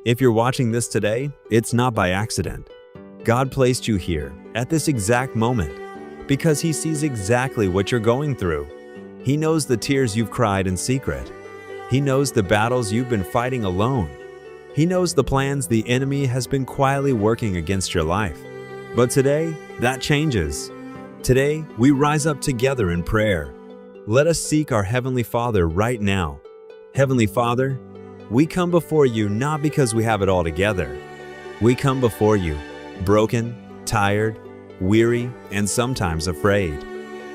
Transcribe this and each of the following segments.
If you're watching this today, it's not by accident. God placed you here at this exact moment because He sees exactly what you're going through. He knows the tears you've cried in secret. He knows the battles you've been fighting alone. He knows the plans the enemy has been quietly working against your life. But today, that changes. Today, we rise up together in prayer. Let us seek our Heavenly Father right now. Heavenly Father, we come before you not because we have it all together. We come before you, broken, tired, weary, and sometimes afraid.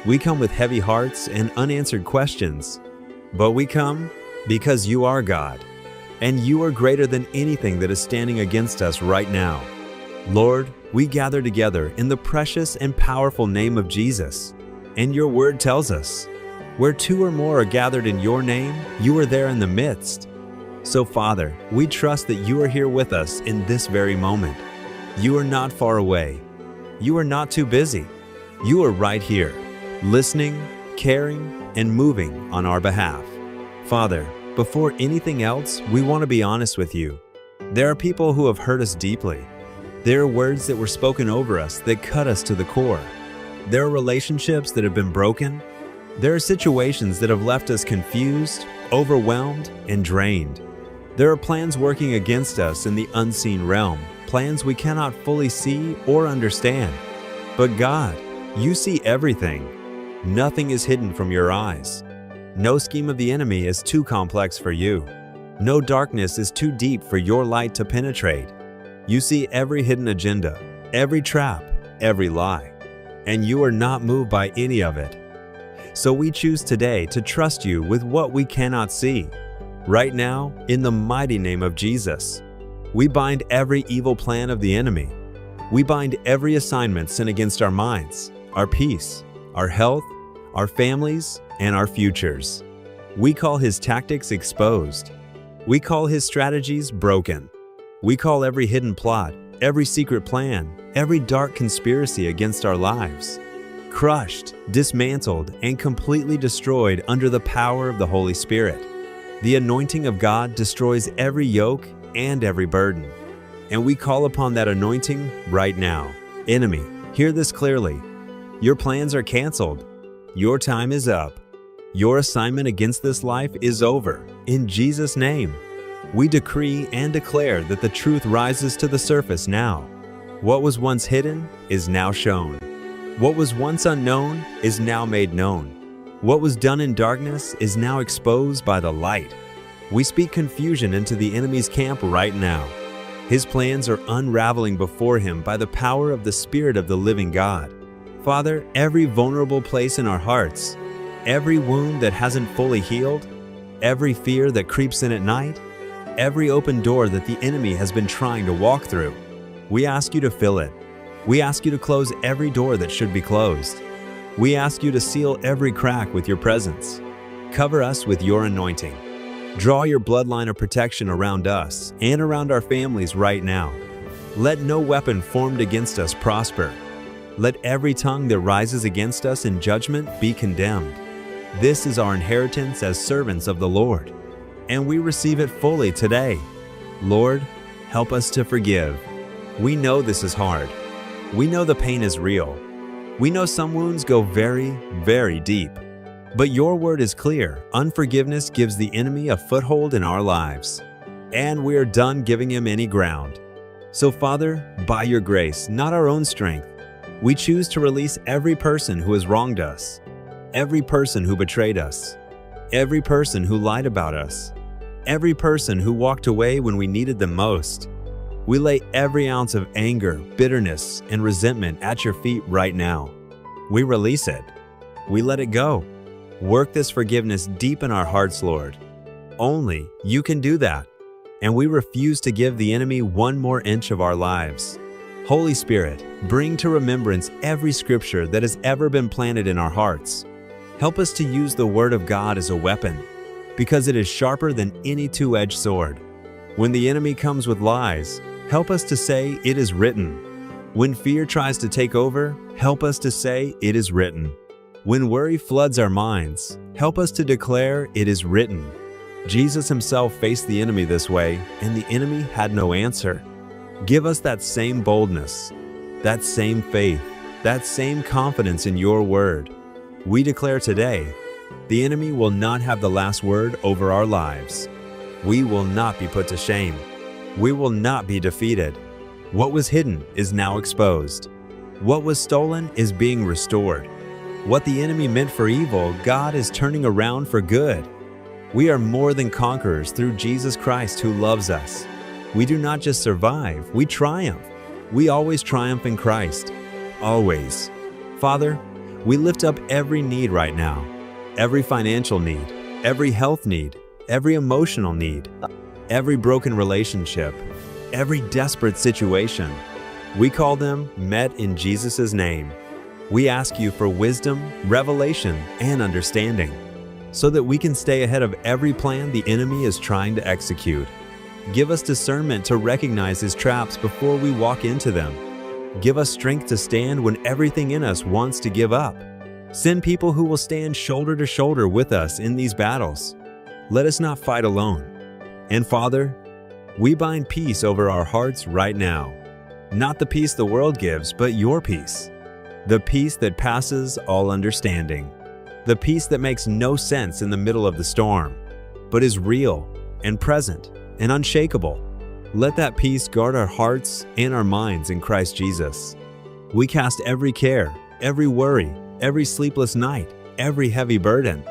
We come with heavy hearts and unanswered questions. But we come because you are God, and you are greater than anything that is standing against us right now. Lord, we gather together in the precious and powerful name of Jesus. And your word tells us, where two or more are gathered in your name, you are there in the midst. So Father, we trust that you are here with us in this very moment. You are not far away. You are not too busy. You are right here, listening, caring, and moving on our behalf. Father, before anything else, we want to be honest with you. There are people who have hurt us deeply. There are words that were spoken over us that cut us to the core. There are relationships that have been broken. There are situations that have left us confused, overwhelmed, and drained. There are plans working against us in the unseen realm, plans we cannot fully see or understand. But God, you see everything. Nothing is hidden from your eyes. No scheme of the enemy is too complex for you. No darkness is too deep for your light to penetrate. You see every hidden agenda, every trap, every lie, and you are not moved by any of it. So we choose today to trust you with what we cannot see. Right now, in the mighty name of Jesus, we bind every evil plan of the enemy. We bind every assignment sent against our minds, our peace, our health, our families, and our futures. We call his tactics exposed. We call his strategies broken. We call every hidden plot, every secret plan, every dark conspiracy against our lives crushed, dismantled, and completely destroyed under the power of the Holy Spirit. The anointing of God destroys every yoke and every burden. And we call upon that anointing right now. Enemy, hear this clearly. Your plans are canceled. Your time is up. Your assignment against this life is over. In Jesus' name, we decree and declare that the truth rises to the surface now. What was once hidden is now shown. What was once unknown is now made known. What was done in darkness is now exposed by the light. We speak confusion into the enemy's camp right now. His plans are unraveling before him by the power of the Spirit of the living God. Father, every vulnerable place in our hearts, every wound that hasn't fully healed, every fear that creeps in at night, every open door that the enemy has been trying to walk through, we ask you to fill it. We ask you to close every door that should be closed. We ask you to seal every crack with your presence. Cover us with your anointing. Draw your bloodline of protection around us and around our families right now. Let no weapon formed against us prosper. Let every tongue that rises against us in judgment be condemned. This is our inheritance as servants of the Lord, and we receive it fully today. Lord, help us to forgive. We know this is hard. We know the pain is real. We know some wounds go very, very deep. But your word is clear. Unforgiveness gives the enemy a foothold in our lives, and we are done giving him any ground. So Father, by your grace, not our own strength, we choose to release every person who has wronged us, every person who betrayed us, every person who lied about us, every person who walked away when we needed them most. We lay every ounce of anger, bitterness, and resentment at your feet right now. We release it. We let it go. Work this forgiveness deep in our hearts, Lord. Only you can do that. And we refuse to give the enemy one more inch of our lives. Holy Spirit, bring to remembrance every scripture that has ever been planted in our hearts. Help us to use the Word of God as a weapon, because it is sharper than any two-edged sword. When the enemy comes with lies, help us to say, "It is written." When fear tries to take over, help us to say, "It is written." When worry floods our minds, help us to declare, "It is written." Jesus himself faced the enemy this way, and the enemy had no answer. Give us that same boldness, that same faith, that same confidence in your word. We declare today, the enemy will not have the last word over our lives. We will not be put to shame. We will not be defeated. What was hidden is now exposed. What was stolen is being restored. What the enemy meant for evil, God is turning around for good. We are more than conquerors through Jesus Christ who loves us. We do not just survive, we triumph. We always triumph in Christ. Always. Father, we lift up every need right now. Every financial need, every health need, every emotional need, every broken relationship, every desperate situation. We call them met in Jesus' name. We ask you for wisdom, revelation, and understanding, so that we can stay ahead of every plan the enemy is trying to execute. Give us discernment to recognize his traps before we walk into them. Give us strength to stand when everything in us wants to give up. Send people who will stand shoulder to shoulder with us in these battles. Let us not fight alone. And Father, we bind peace over our hearts right now. Not the peace the world gives, but your peace. The peace that passes all understanding. The peace that makes no sense in the middle of the storm, but is real and present and unshakable. Let that peace guard our hearts and our minds in Christ Jesus. We cast every care, every worry, every sleepless night, every heavy burden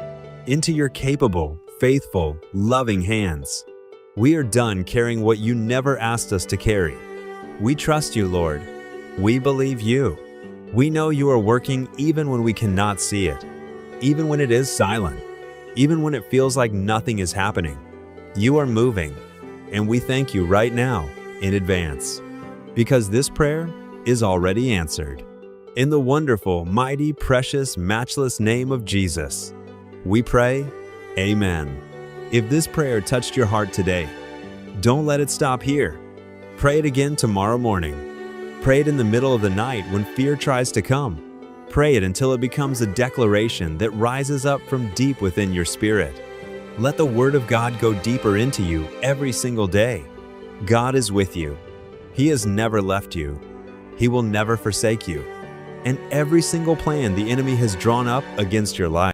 into your capable, faithful, loving hands. We are done carrying what you never asked us to carry. We trust you, Lord. We believe you. We know you are working even when we cannot see it, even when it is silent, even when it feels like nothing is happening. You are moving, and we thank you right now in advance, because this prayer is already answered. In the wonderful, mighty, precious, matchless name of Jesus, we pray, Amen. If this prayer touched your heart today, don't let it stop here. Pray it again tomorrow morning. Pray it in the middle of the night when fear tries to come. Pray it until it becomes a declaration that rises up from deep within your spirit. Let the Word of God go deeper into you every single day. God is with you. He has never left you. He will never forsake you. And every single plan the enemy has drawn up against your life